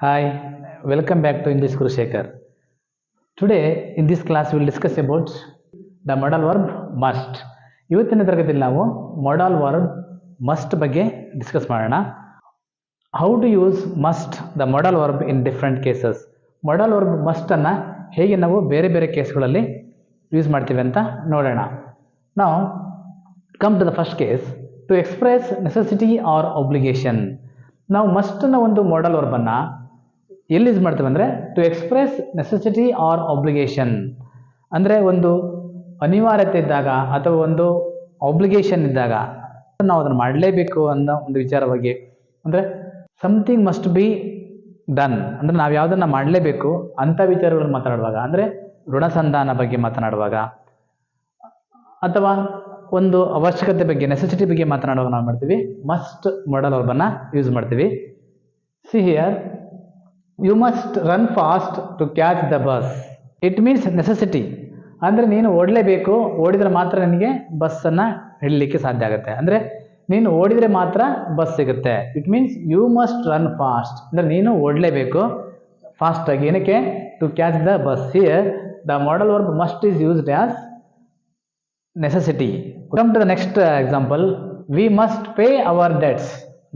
Hi, welcome back to English Guru Shekhar. Today in this class we will discuss about the modal verb must. ಇವತ್ತಿನ ತರಗತಿಯಲ್ಲಿ ನಾವು modal verb must ಬಗ್ಗೆ discuss ಮಾಡೋಣ. How to use must the modal verb in different cases. Modal verb must ಅನ್ನ ಹೇಗೆ ನಾವು ಬೇರೆ ಬೇರೆ ಕೇಸ್ಗಳಲ್ಲಿ ಯೂಸ್ ಮಾಡ್ತೀವಿ ಅಂತ ನೋಡೋಣ. Now come to the first case, to express necessity or obligation. ನಾವು must ನ ಒಂದು modal verb ಅನ್ನ ಎಲ್ಲಿ ಯೂಸ್ ಮಾಡ್ತೀವಿ ಅಂದರೆ to express necessity or obligation ಅಂದರೆ ಒಂದು ಅನಿವಾರ್ಯತೆ ಇದ್ದಾಗ ಅಥವಾ ಒಂದು ಆಬ್ಲಿಗೇಷನ್ ಇದ್ದಾಗ ನಾವು ಅದನ್ನು ಮಾಡಲೇಬೇಕು ಅನ್ನೋ ಒಂದು ವಿಚಾರ ಬಗ್ಗೆ ಅಂದರೆ ಸಮಥಿಂಗ್ ಮಸ್ಟ್ ಬಿ ಡನ್ ಅಂದರೆ ನಾವು ಯಾವುದನ್ನು ಮಾಡಲೇಬೇಕು ಅಂಥ ವಿಚಾರಗಳನ್ನು ಮಾತನಾಡುವಾಗ ಅಂದರೆ ಋಣಸಂಧಾನ ಬಗ್ಗೆ ಮಾತನಾಡುವಾಗ ಅಥವಾ ಒಂದು ಅವಶ್ಯಕತೆ ಬಗ್ಗೆ ನೆಸೆಸಿಟಿ ಬಗ್ಗೆ ಮಾತನಾಡುವಾಗ ನಾವು ಮಾಡ್ತೀವಿ ಮಸ್ಟ್ ಮಾಡಲ್ ವರ್ಬನ್ನು ಯೂಸ್ ಮಾಡ್ತೀವಿ. See here, you must run fast to catch the bus. It means necessity ಅಂದರೆ ನೀನು ಓಡಲೇಬೇಕು, ಓಡಿದರೆ ಮಾತ್ರ ನಿನಗೆ ಬಸ್ಸನ್ನು ಹಿಡಲಿಕ್ಕೆ ಸಾಧ್ಯ ಆಗುತ್ತೆ. ಅಂದರೆ ನೀನು ಓಡಿದರೆ ಮಾತ್ರ ಬಸ್ ಸಿಗುತ್ತೆ. It means you must run fast ಅಂದರೆ ನೀನು ಓಡಲೇಬೇಕು ಫಾಸ್ಟಾಗಿ. ಏನಕ್ಕೆ? To catch the bus. Here the modal verb must is used as necessity. Come to the next example, we must pay our debts.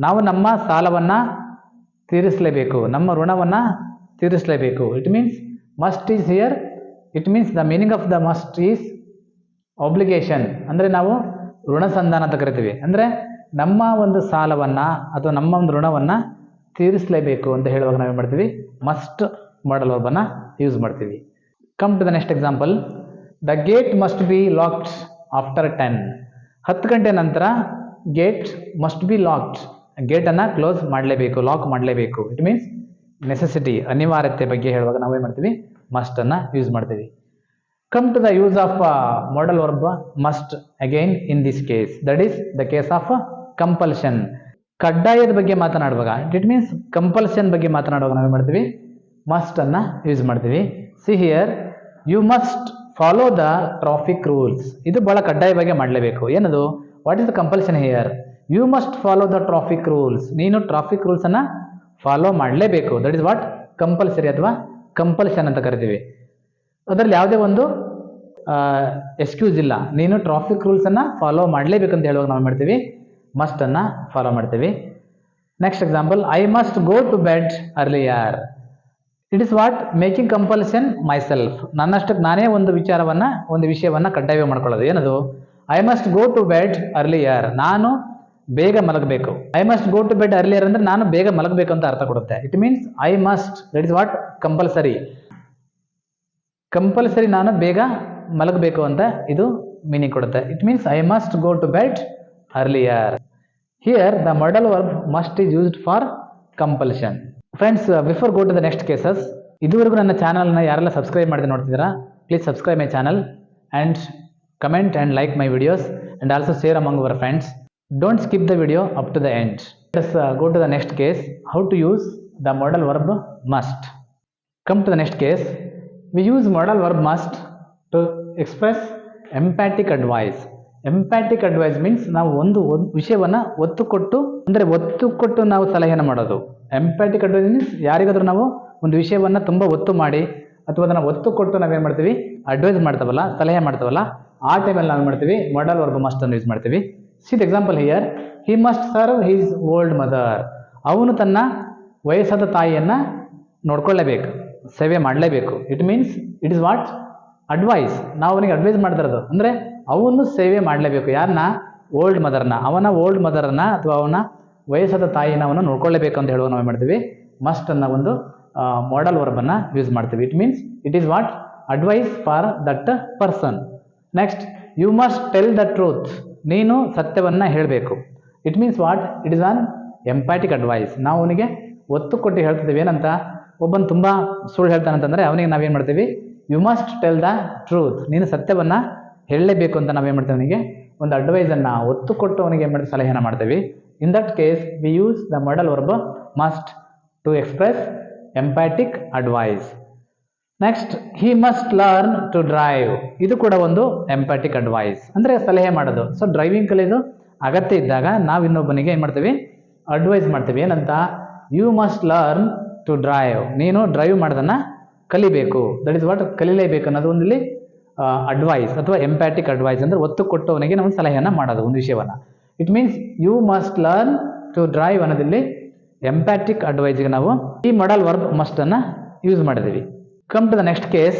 ನಾವು ನಮ್ಮ ಸಾಲವನ್ನು ತೀರಿಸಲೇಬೇಕು, ನಮ್ಮ ಋಣವನ್ನು ತೀರಿಸಲೇಬೇಕು. It means must is here, it means the meaning of the must is obligation ಅಂದರೆ ನಾವು ಋಣಸಂಧಾನ ಅಂತ ಕರಿತೀವಿ. ಅಂದರೆ ನಮ್ಮ ಒಂದು ಸಾಲವನ್ನು ಅಥವಾ ನಮ್ಮ ಒಂದು ಋಣವನ್ನು ತೀರಿಸಲೇಬೇಕು ಅಂತ ಹೇಳುವಾಗ ನಾವೇನು ಮಾಡ್ತೀವಿ ಮಸ್ಟ್ ಮಾಡಲ್ ವರ್ಬನ್ನು ಯೂಸ್ ಮಾಡ್ತೀವಿ. Come to the next example, the gate must be locked after 10. 10 ಗಂಟೆ ನಂತರ ಗೇಟ್ ಮಸ್ಟ್ ಬಿ ಲಾಕ್ಡ್, ಗೇಟನ್ನು ಕ್ಲೋಸ್ ಮಾಡಲೇಬೇಕು, ಲಾಕ್ ಮಾಡಲೇಬೇಕು. ಇಟ್ ಮೀನ್ಸ್ ನೆಸೆಸಿಟಿ, ಅನಿವಾರ್ಯತೆ ಬಗ್ಗೆ ಹೇಳುವಾಗ ನಾವೇನು ಮಾಡ್ತೀವಿ ಮಸ್ಟನ್ನು ಯೂಸ್ ಮಾಡ್ತೀವಿ. Come to the use of modal verb must again in this case, that is the case of compulsion. ಕಡ್ಡಾಯದ ಬಗ್ಗೆ ಮಾತನಾಡುವಾಗ, ಇಟ್ ಮೀನ್ಸ್ ಕಂಪಲ್ಷನ್ ಬಗ್ಗೆ ಮಾತನಾಡುವಾಗ ನಾವೇನು ಮಾಡ್ತೀವಿ ಮಸ್ಟನ್ನು ಯೂಸ್ ಮಾಡ್ತೀವಿ. See here, you must follow the traffic rules. ಇದು ಭಾಳ ಕಡ್ಡಾಯವಾಗಿ ಮಾಡಲೇಬೇಕು. ಏನದು? What is the compulsion here? You must follow the traffic rules. ನೀನು ಟ್ರಾಫಿಕ್ ರೂಲ್ಸನ್ನು ಫಾಲೋ ಮಾಡಲೇಬೇಕು. ದಟ್ ಇಸ್ ವಾಟ್ ಕಂಪಲ್ಸರಿ ಅಥವಾ ಕಂಪಲ್ಷನ್ ಅಂತ ಕರಿತೀವಿ. ಅದರಲ್ಲಿ ಯಾವುದೇ ಒಂದು ಎಕ್ಸ್ಕ್ಯೂಸ್ ಇಲ್ಲ, ನೀನು ಟ್ರಾಫಿಕ್ ರೂಲ್ಸನ್ನು ಫಾಲೋ ಮಾಡಲೇಬೇಕಂತ ಹೇಳುವಾಗ ನಾವು ಮಾಡ್ತೀವಿ ಮಸ್ಟನ್ನು ಫಾಲೋ ಮಾಡ್ತೀವಿ. Next example, I must go to bed earlier. It is what making compulsion myself. ನನ್ನಷ್ಟಕ್ಕೆ ನಾನೇ ಒಂದು ವಿಷಯವನ್ನು ಕಡ್ಡಾಯ ಮಾಡ್ಕೊಳ್ಳೋದು. ಏನದು? I must go to bed earlier, ನಾನು ಬೇಗ ಮಲಗಬೇಕು. I must go to bed earlier ಅಂದರೆ ನಾನು ಬೇಗ ಮಲಗಬೇಕು ಅಂತ ಅರ್ಥ ಕೊಡುತ್ತೆ. It means I must, that is what compulsory. Compulsory ನಾನು ಬೇಗ ಮಲಗಬೇಕು ಅಂತ ಇದು ಮೀನಿಂಗ್ ಕೊಡುತ್ತೆ. It means I must go to bed earlier. Here the modal verb must is used for compulsion. Friends, before go to the next cases, ಇದುವರೆಗೂ ನನ್ನ ಚಾನಲ್ನ ಯಾರೆಲ್ಲ ಸಬ್ಸ್ಕ್ರೈಬ್ ಮಾಡಿ ನೋಡ್ತಿದ್ದೀರಾ, please subscribe my channel and comment and like my videos and also share among your friends. Don't skip the video up to the end. Let's go to the next case, how to use the modal verb must. Come to the next case, we use modal verb must to express emphatic advice. Emphatic advice means ನಾವು ಒಂದು ವಿಷಯವನ್ನು ಒತ್ತು ಕೊಟ್ಟು ನಾವು ಸಲಹೆಯನ್ನು ಮಾಡೋದು. Emphatic advice means ಯಾರಿಗಾದ್ರೂ ನಾವು ಒಂದು ವಿಷಯವನ್ನು ತುಂಬ ಒತ್ತು ಮಾಡಿ ಅಥವಾ ಅದನ್ನು ಒತ್ತು ಕೊಟ್ಟು ನಾವೇನು ಮಾಡ್ತೀವಿ ಅಡ್ವೈಸ್ ಮಾಡ್ತೀವಲ್ಲ, ಸಲಹೆ ಮಾಡ್ತೀವಲ್ಲ, ಆ ಟೈಮಲ್ಲಿ ನಾವು ಮಾಡ್ತೀವಿ modal verb must ಅನ್ನು ಯೂಸ್ ಮಾಡ್ತೀವಿ. See the example here, he must serve his old mother. ಅವನು ತನ್ನ ವಯಸ್ಸಾದ ತಾಯಿಯನ್ನು ನೋಡ್ಕೊಳ್ಳೇಬೇಕು, ಸೇವೆ ಮಾಡಲೇಬೇಕು. It means it is what advice. ನಾವು ಅವನಿಗೆ ಅಡ್ವೈಸ್ ಮಾಡ್ತಿರೋದು ಅಂದರೆ ಅವನು ಸೇವೆ ಮಾಡಲೇಬೇಕು. ಯಾರನ್ನ? ಓಲ್ಡ್ ಮದರ್ನ. ಅವನ ಓಲ್ಡ್ ಮದರನ್ನು ಅಥವಾ ಅವನ ವಯಸ್ಸಾದ ತಾಯಿನ ಅವನು ನೋಡ್ಕೊಳ್ಳೇಬೇಕು ಅಂತ ಹೇಳುವ ನಾವು ಮಾಡ್ತೀವಿ ಮಸ್ಟ್ ಅನ್ನೋ ಒಂದು ಮಾಡಲ್ ವರ್ಬನ್ನು ಯೂಸ್ ಮಾಡ್ತೀವಿ. It means it is what advice for that person. Next, you must tell the truth. ನೀನು ಸತ್ಯವನ್ನು ಹೇಳಬೇಕು. It means what it is an emphatic advice. ನಾವು ಅವನಿಗೆ ಒತ್ತು ಕೊಟ್ಟು ಹೇಳ್ತಿದ್ದೀವಿ. ಏನಂತ? ಒಬ್ಬನು ತುಂಬ ಸುಳ್ಳು ಹೇಳ್ತಾನಂತಂದರೆ ಅವನಿಗೆ ನಾವೇನು ಮಾಡ್ತೀವಿ you must tell the truth. ನೀನು ಸತ್ಯವನ್ನು ಹೇಳಲೇಬೇಕು ಅಂತ ನಾವೇನು ಮಾಡ್ತೀವಿ ಅವನಿಗೆ ಒಂದು ಅಡ್ವೈಸನ್ನು ಒತ್ತು ಕೊಟ್ಟು ಅವನಿಗೆ ಏನು ಮಾಡ್ತೀವಿ ಸಲಹೆಯನ್ನು ಮಾಡ್ತೀವಿ. In that case we use the modal verb must to express emphatic advice. Next, he must learn to drive. ಇದು ಕೂಡ ಒಂದು ಎಂಪ್ಯಾಟಿಕ್ ಅಡ್ವೈಸ್ ಅಂದರೆ ಸಲಹೆ ಮಾಡೋದು. ಸೊ ಡ್ರೈವಿಂಗ್ ಕಲಿಯೋದು ಅಗತ್ಯ ಇದ್ದಾಗ ನಾವು ಇನ್ನೊಬ್ಬನಿಗೆ ಏನು ಮಾಡ್ತೀವಿ ಅಡ್ವೈಸ್ ಮಾಡ್ತೀವಿ. ಏನಂತ? You must learn to drive, ನೀನು ಡ್ರೈವ್ ಮಾಡೋದನ್ನು ಕಲಿಬೇಕು. ದಟ್ ಇಸ್ ವಾಟ್ ಕಲಿಲೇಬೇಕು ಅನ್ನೋದು ಒಂದು ಇಲ್ಲಿ ಅಡ್ವೈಸ್ ಅಥವಾ ಎಂಪ್ಯಾಟಿಕ್ ಅಡ್ವೈಸ್ ಅಂದರೆ ಒತ್ತು ಕೊಟ್ಟು ಅವನಿಗೆ ನಾವು ಸಲಹೆಯನ್ನು ಮಾಡೋದು ಒಂದು ವಿಷಯವನ್ನು. It means you must learn to drive ಅನ್ನೋದಿಲ್ಲಿ ಎಂಪ್ಯಾಟಿಕ್ ಅಡ್ವೈಸ್ಗೆ ನಾವು ಈ ಮಾಡಲ್ ವರ್ಬ್ ಮಸ್ಟ್ ಅನ್ನು ಯೂಸ್ ಮಾಡಿದ್ದೀವಿ. Come to the next case,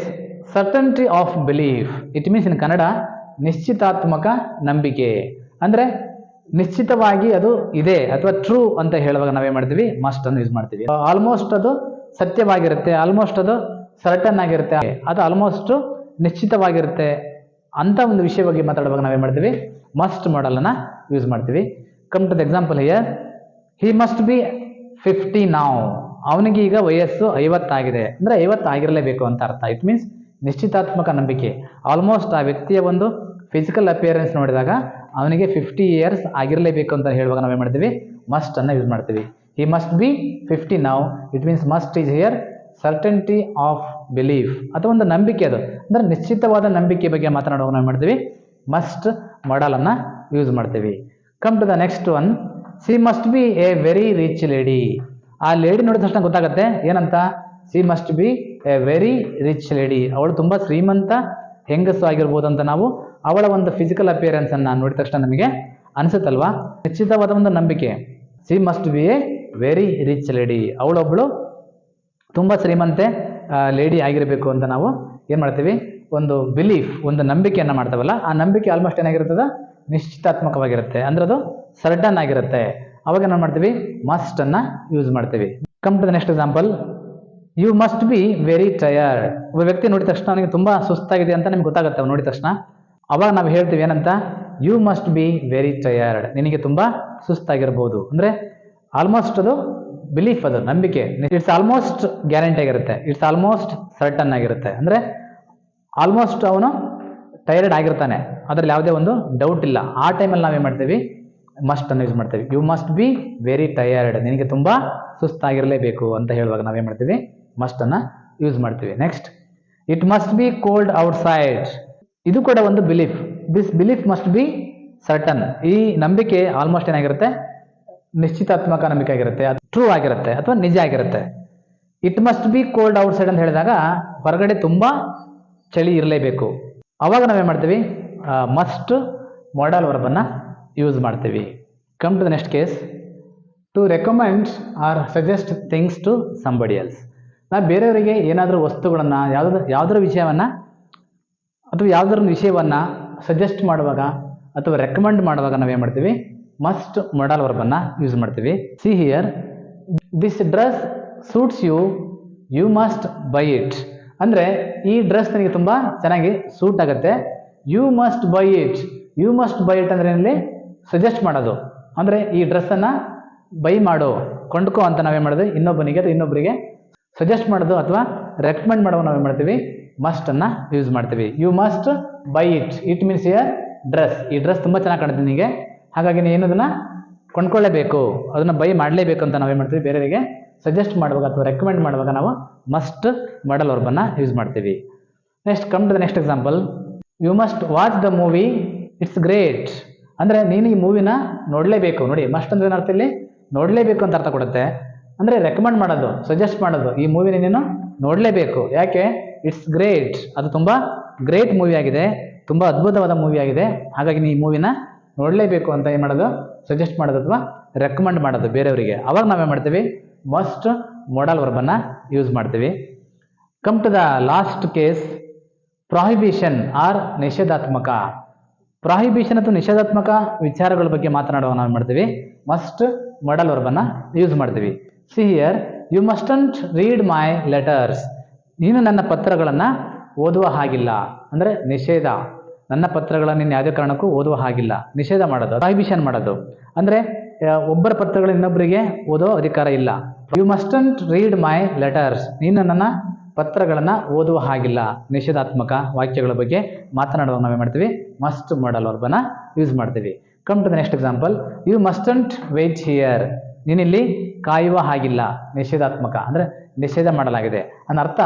certainty of belief. It means in Kannada ನಿಶ್ಚಿತಾತ್ಮಕ ನಂಬಿಕೆ. ಅಂದರೆ ನಿಶ್ಚಿತವಾಗಿ ಅದು ಇದೆ ಅಥವಾ ಟ್ರೂ ಅಂತ ಹೇಳುವಾಗ ನಾವೇನು ಮಾಡ್ತೀವಿ, ಮಸ್ಟ್ ಅನ್ನು ಯೂಸ್ ಮಾಡ್ತೀವಿ. ಆಲ್ಮೋಸ್ಟ್ ಅದು ಸತ್ಯವಾಗಿರುತ್ತೆ, ಆಲ್ಮೋಸ್ಟ್ ಅದು ಸರ್ಟನ್ ಆಗಿರುತ್ತೆ, ಅದು ಆಲ್ಮೋಸ್ಟ್ ನಿಶ್ಚಿತವಾಗಿರುತ್ತೆ ಅಂತ ಒಂದು ವಿಷಯ ಬಗ್ಗೆ ಮಾತಾಡುವಾಗ ನಾವೇನು ಮಾಡ್ತೀವಿ, ಮಸ್ಟ್ ಮಾಡಲನ್ನು ಯೂಸ್ ಮಾಡ್ತೀವಿ. Come to the example here, he must be 50 now. ಅವನಿಗೆ ಈಗ ವಯಸ್ಸು 50 ಆಗಿದೆ ಅಂದರೆ 50 ಆಗಿರಲೇಬೇಕು ಅಂತ ಅರ್ಥ. ಇಟ್ ಮೀನ್ಸ್ ನಿಶ್ಚಿತಾತ್ಮಕ ನಂಬಿಕೆ. ಆಲ್ಮೋಸ್ಟ್ ಆ ವ್ಯಕ್ತಿಯ ಒಂದು ಫಿಸಿಕಲ್ ಅಪಿಯರೆನ್ಸ್ ನೋಡಿದಾಗ ಅವನಿಗೆ 50 ಇಯರ್ಸ್ ಆಗಿರಲೇಬೇಕು ಅಂತ ಹೇಳುವಾಗ ನಾವೇನು ಮಾಡ್ತೀವಿ, ಮಸ್ಟ್ ಅನ್ನು ಯೂಸ್ ಮಾಡ್ತೀವಿ. He must be 50 now. It means must is here certainty of belief ಅಥವಾ ಒಂದು ನಂಬಿಕೆ, ಅದು ಅಂದರೆ ನಿಶ್ಚಿತವಾದ ನಂಬಿಕೆ ಬಗ್ಗೆ ಮಾತನಾಡುವಾಗ ನಾವು ಮಾಡ್ತೀವಿ, ಮಸ್ಟ್ ಮಾಡಲನ್ನು ಯೂಸ್ ಮಾಡ್ತೀವಿ. Come to the next one, she must be a very rich lady. ಆ ಲೇಡಿ ನೋಡಿದ ತಕ್ಷಣ ಗೊತ್ತಾಗುತ್ತೆ ಏನಂತ, she must be a very rich lady. ಅವಳು ತುಂಬ ಶ್ರೀಮಂತ ಹೆಂಗಸು ಆಗಿರ್ಬೋದು ಅಂತ ನಾವು ಅವಳ ಒಂದು ಫಿಸಿಕಲ್ ಅಪಿಯರೆನ್ಸ್ ಅನ್ನು ನೋಡಿದ ತಕ್ಷಣ ನಮಗೆ ಅನಿಸುತ್ತಲ್ವಾ. ನಿಶ್ಚಿತವಾದ ಒಂದು ನಂಬಿಕೆ, she must be a very rich lady, ಅವಳೊಬ್ಬಳು ತುಂಬ ಶ್ರೀಮಂತೆ ಲೇಡಿ ಆಗಿರಬೇಕು ಅಂತ ನಾವು ಏನು ಮಾಡ್ತೀವಿ, ಒಂದು ಬಿಲೀಫ್, ಒಂದು ನಂಬಿಕೆಯನ್ನು ಮಾಡ್ತಾವಲ್ಲ, ಆ ನಂಬಿಕೆ ಆಲ್ಮೋಸ್ಟ್ ಏನಾಗಿರ್ತದೆ, ನಿಶ್ಚಿತಾತ್ಮಕವಾಗಿರುತ್ತೆ, ಅಂದ್ರೆ ಅದು ಸರ್ಟನ್ ಆಗಿರುತ್ತೆ. ಅವಾಗ ನಾವು ಮಾಡ್ತೀವಿ, ಮಸ್ಟ್ ಅನ್ನು ಯೂಸ್ ಮಾಡ್ತೀವಿ. Come to the next example, you must be very tired. ಒಬ್ಬ ವ್ಯಕ್ತಿ ನೋಡಿದ ತಕ್ಷಣ ಅವನಿಗೆ ತುಂಬ ಸುಸ್ತಾಗಿದೆ ಅಂತ ನಿಮ್ಗೆ ಗೊತ್ತಾಗುತ್ತೆ. ಅವ್ನು ನೋಡಿದ ತಕ್ಷಣ ಅವಾಗ ನಾವು ಹೇಳ್ತೀವಿ ಏನಂತ, you must be very tired, ನಿನಗೆ ತುಂಬ ಸುಸ್ತಾಗಿರ್ಬೋದು. ಅಂದರೆ ಆಲ್ಮೋಸ್ಟ್ ಅದು ಬಿಲೀಫ್, ಅದು ನಂಬಿಕೆ. ಇಟ್ಸ್ ಆಲ್ಮೋಸ್ಟ್ ಗ್ಯಾರಂಟಿ ಆಗಿರುತ್ತೆ, ಇಟ್ಸ್ ಆಲ್ಮೋಸ್ಟ್ ಸರ್ಟನ್ ಆಗಿರುತ್ತೆ. ಅಂದರೆ ಆಲ್ಮೋಸ್ಟ್ ಅವನು ಟೈರ್ಡ್ ಆಗಿರ್ತಾನೆ, ಅದರಲ್ಲಿ ಯಾವುದೇ ಒಂದು ಡೌಟ್ ಇಲ್ಲ. ಆ ಟೈಮಲ್ಲಿ ನಾವೇನು ಮಾಡ್ತೀವಿ, ಮಸ್ಟ್ ಅನ್ನು ಯೂಸ್ ಮಾಡ್ತೀವಿ. You must be very tired, ನಿನಗೆ ತುಂಬ ಸುಸ್ತಾಗಿರಲೇಬೇಕು ಅಂತ ಹೇಳುವಾಗ ನಾವೇನು ಮಾಡ್ತೀವಿ, ಮಸ್ಟ್ ಅನ್ನು ಯೂಸ್ ಮಾಡ್ತೀವಿ. Next, it must be cold outside. ಇದು ಕೂಡ ಒಂದು belief. This belief must be certain. ಈ ನಂಬಿಕೆ ಆಲ್ಮೋಸ್ಟ್ ಏನಾಗಿರುತ್ತೆ, ನಿಶ್ಚಿತಾತ್ಮಕ ನಂಬಿಕೆ ಆಗಿರುತ್ತೆ, ಅದು ಟ್ರೂ ಆಗಿರುತ್ತೆ ಅಥವಾ ನಿಜ ಆಗಿರುತ್ತೆ. It must be cold outside ಅಂತ ಹೇಳಿದಾಗ ಹೊರಗಡೆ ತುಂಬ ಚಳಿ ಇರಲೇಬೇಕು. ಅವಾಗ ನಾವೇನು ಮಾಡ್ತೀವಿ, ಮಸ್ಟ್ ಮಾಡಲ್ ವರ್ಬನ್ನು ಯೂಸ್ ಮಾಡ್ತೀವಿ. Come to the next case, to recommend or suggest things to somebody else. ನಾವು ಬೇರೆಯವರಿಗೆ ಏನಾದರೂ ವಸ್ತುಗಳನ್ನು, ಯಾವುದರ ವಿಷಯವನ್ನು ಅಥವಾ ಯಾವುದರ ವಿಷಯವನ್ನು ಸಜೆಸ್ಟ್ ಮಾಡುವಾಗ ಅಥವಾ ರೆಕಮೆಂಡ್ ಮಾಡುವಾಗ ನಾವೇನು ಮಾಡ್ತೀವಿ, ಮಸ್ಟ್ ಮಾಡಲ್ ವರ್ಬನ್ನು ಯೂಸ್ ಮಾಡ್ತೀವಿ. See here, this dress suits you, you must buy it. ಅಂದರೆ ಈ ಡ್ರೆಸ್ ನನಗೆ ತುಂಬ ಚೆನ್ನಾಗಿ ಸೂಟ್ ಆಗುತ್ತೆ, you must buy it. You must buy it ಅಂದರೆ ಇಲ್ಲಿ ಸಜೆಸ್ಟ್ ಮಾಡೋದು, ಅಂದರೆ ಈ ಡ್ರೆಸ್ಸನ್ನು ಬೈ ಮಾಡು, ಕೊಂಡ್ಕೋ ಅಂತ ನಾವೇನು ಮಾಡೋದು, ಇನ್ನೊಬ್ಬನಿಗೆ ಅಥವಾ ಇನ್ನೊಬ್ಬರಿಗೆ ಸಜೆಸ್ಟ್ ಮಾಡೋದು ಅಥವಾ ರೆಕಮೆಂಡ್ ಮಾಡುವ ನಾವೇನು ಮಾಡ್ತೀವಿ, ಮಸ್ಟ್ ಅನ್ನು ಯೂಸ್ ಮಾಡ್ತೀವಿ. You must buy it. It means here dress. ಈ ಡ್ರೆಸ್ ತುಂಬ ಚೆನ್ನಾಗಿ ಕಾಣುತ್ತೆ ನಿನಗೆ, ಹಾಗಾಗಿ ನೀನು ಅದನ್ನು ಕೊಂಡ್ಕೊಳ್ಳೇಬೇಕು, ಅದನ್ನು ಬೈ ಮಾಡಲೇಬೇಕು ಅಂತ ನಾವೇನು ಮಾಡ್ತೀವಿ, ಬೇರೆಯವರಿಗೆ ಸಜೆಸ್ಟ್ ಮಾಡುವಾಗ ಅಥವಾ ರೆಕಮೆಂಡ್ ಮಾಡುವಾಗ ನಾವು ಮಸ್ಟ್ ಮಾಡಲ್ ವರ್ಬನ್ನು ಯೂಸ್ ಮಾಡ್ತೀವಿ. Next, come to the next example, you must watch the movie, it's great. ಅಂದರೆ ನೀನು ಈ ಮೂವಿನ ನೋಡಲೇಬೇಕು. ನೋಡಿ, ಮಸ್ಟ್ ಅಂದರೆ ಅರ್ಥ ಇಲ್ಲಿ ನೋಡಲೇಬೇಕು ಅಂತ ಅರ್ಥ ಕೊಡುತ್ತೆ. ಅಂದರೆ ರೆಕಮೆಂಡ್ ಮಾಡೋದು, ಸಜೆಸ್ಟ್ ಮಾಡೋದು, ಈ ಮೂವಿನ ನೀನು ನೋಡಲೇಬೇಕು. ಯಾಕೆ, ಇಟ್ಸ್ ಗ್ರೇಟ್, ಅದು ತುಂಬ ಗ್ರೇಟ್ ಮೂವಿ ಆಗಿದೆ, ತುಂಬ ಅದ್ಭುತವಾದ ಮೂವಿ ಆಗಿದೆ, ಹಾಗಾಗಿ ನೀವು ಈ ಮೂವಿನ ನೋಡಲೇಬೇಕು ಅಂತ ಏನು ಮಾಡೋದು, ಸಜೆಸ್ಟ್ ಮಾಡೋದು ಅಥವಾ ರೆಕಮೆಂಡ್ ಮಾಡೋದು ಬೇರೆಯವರಿಗೆ. ಅವಾಗ ನಾವೇನು ಮಾಡ್ತೀವಿ, ಮಸ್ಟ್ ಮಾಡಲ್ ವರ್ಬನ್ನು ಯೂಸ್ ಮಾಡ್ತೀವಿ. Come to the last case, prohibition or ನಿಷೇಧಾತ್ಮಕ. ಪ್ರಾಹಿಬಿಷನ್ ಅಥವಾ ನಿಷೇಧಾತ್ಮಕ ವಿಚಾರಗಳ ಬಗ್ಗೆ ಮಾತನಾಡುವಾಗ ನಾವು ಮಾಡ್ತೀವಿ, ಮಸ್ಟ್ ಮಾಡಲ್ ವರ್ಬನ್ನು ಯೂಸ್ ಮಾಡ್ತೀವಿ. See here, you mustn't read my letters. ನೀನು ನನ್ನ ಪತ್ರಗಳನ್ನು ಓದುವ ಹಾಗಿಲ್ಲ. ಅಂದರೆ ನಿಷೇಧ, ನನ್ನ ಪತ್ರಗಳನ್ನು ನೀನು ಯಾವುದೇ ಕಾರಣಕ್ಕೂ ಓದುವ ಹಾಗಿಲ್ಲ, ನಿಷೇಧ ಮಾಡೋದು, ಪ್ರಾಹಿಬಿಷನ್ ಮಾಡೋದು. ಅಂದರೆ ಒಬ್ಬರ ಪತ್ರಗಳು ಇನ್ನೊಬ್ಬರಿಗೆ ಓದೋ ಅಧಿಕಾರ ಇಲ್ಲ. You mustn't read my letters, ನೀನು ನನ್ನ ಪತ್ರಗಳನ್ನು ಓದುವ ಹಾಗಿಲ್ಲ. ನಿಷೇಧಾತ್ಮಕ ವಾಕ್ಯಗಳ ಬಗ್ಗೆ ಮಾತನಾಡುವಾಗ ನಾವೇ ಮಾಡ್ತೀವಿ, ಮಸ್ಟ್ ಮಾಡಲ್ ವರ್ಬನ್ನು ಯೂಸ್ ಮಾಡ್ತೀವಿ. Come to the next example, you mustn't wait here. ನೀನಿಲ್ಲಿ ಕಾಯುವ ಹಾಗಿಲ್ಲ, ನಿಷೇಧಾತ್ಮಕ, ಅಂದರೆ ನಿಷೇಧ ಮಾಡಲಾಗಿದೆ. ಅನ್ನೋ ಅರ್ಥ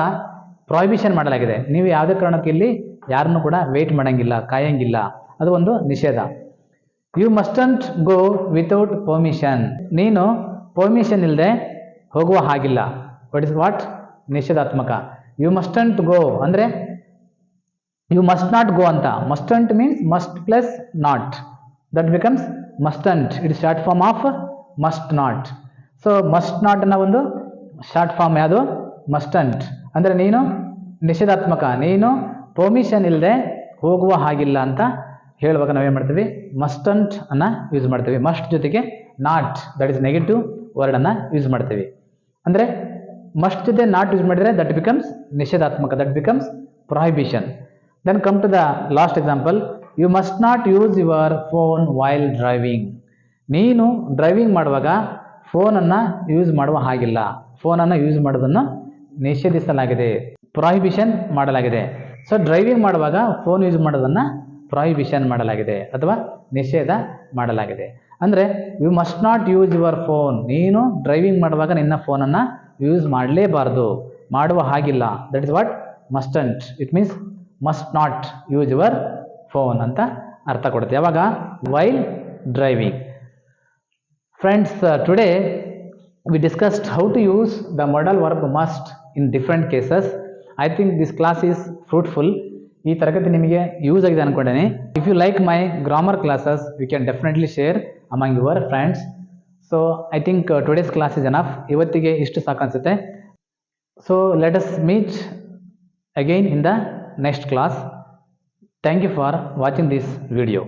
ಪ್ರಾಹಿಬಿಷನ್ ಮಾಡಲಾಗಿದೆ. ನೀವು ಯಾವುದೇ ಕಾರಣಕ್ಕೆ ಇಲ್ಲಿ ಯಾರನ್ನು ಕೂಡ ವೇಟ್ ಮಾಡೋಂಗಿಲ್ಲ, ಕಾಯಂಗಿಲ್ಲ, ಅದು ಒಂದು ನಿಷೇಧ. You mustn't go without permission. ನೀನು ಪರ್ಮಿಷನ್ ಇಲ್ಲದೆ ಹೋಗುವ ಹಾಗಿಲ್ಲ. ವಾಟ್ ನಿಷೇಧಾತ್ಮಕ. ಯು ಮಸ್ಟಂಟ್ ಗೋ ಅಂದರೆ ಯು ಮಸ್ಟ್ ನಾಟ್ ಗೋ ಅಂತ. Mustn't means must plus not, that becomes mustn't. It is short form of must not. So must not ಅನ್ನೋ ಒಂದು short form ಯಾವುದು? ಮಸ್ಟಂಟ್. ಅಂದರೆ ನೀನು ನಿಷೇಧಾತ್ಮಕ, ನೀನು ಪರ್ಮಿಷನ್ ಇಲ್ಲದೆ ಹೋಗುವ ಹಾಗಿಲ್ಲ ಅಂತ ಹೇಳುವಾಗ ನಾವೇನು ಮಾಡ್ತೀವಿ? ಮಸ್ಟಂಟ್ ಅನ್ನು ಯೂಸ್ ಮಾಡ್ತೀವಿ. ಮಸ್ಟ್ ಜೊತೆಗೆ ನಾಟ್, ದಟ್ ಇಸ್ ನೆಗೆಟಿವ್ ವರ್ಡನ್ನು ಯೂಸ್ ಮಾಡ್ತೀವಿ. ಅಂದರೆ ಮಸ್ಟ್ ಜೊತೆ ನಾಟ್ ಯೂಸ್ ಮಾಡಿದರೆ ದಟ್ ಬಿಕಮ್ಸ್ ನಿಷೇಧಾತ್ಮಕ, that becomes prohibition. Then come to the last example. You must not use your phone while driving. ನೀನು ಡ್ರೈವಿಂಗ್ ಮಾಡುವಾಗ ಫೋನನ್ನು ಯೂಸ್ ಮಾಡುವ ಹಾಗಿಲ್ಲ. ಫೋನನ್ನು ಯೂಸ್ ಮಾಡೋದನ್ನು ನಿಷೇಧಿಸಲಾಗಿದೆ, ಪ್ರೊಹಿಬಿಷನ್ ಮಾಡಲಾಗಿದೆ. ಸೊ ಡ್ರೈವಿಂಗ್ ಮಾಡುವಾಗ ಫೋನ್ ಯೂಸ್ ಮಾಡೋದನ್ನು ಪ್ರೊಹಿಬಿಷನ್ ಮಾಡಲಾಗಿದೆ ಅಥವಾ ನಿಷೇಧ ಮಾಡಲಾಗಿದೆ. ಅಂದರೆ you must not use your phone. ನೀನು ಡ್ರೈವಿಂಗ್ ಮಾಡುವಾಗ ನಿನ್ನ ಫೋನನ್ನು ಯೂಸ್ ಮಾಡಲೇಬಾರದು, ಮಾಡುವ ಹಾಗಿಲ್ಲ. That is what mustn't. It means must not use your phone ಅಂತ ಅರ್ಥ ಕೊಡುತ್ತೆ ಯಾವಾಗ? While driving. Friends, today we discussed how to use the modal verb must in different cases. I think this class is fruitful. ಈ ತರಗತಿ ನಿಮಗೆ use ಆಗಿದೆ ಅನ್ಕೊಂಡೇನೆ. If you like my grammar classes you can definitely share among your friends. So I think today's class is enough. ಇವತ್ತಿಗೆ ಇಷ್ಟು ಸಾಕು ಅನಿಸುತ್ತೆ. So let us meet again in the next class. Thank you for watching this video.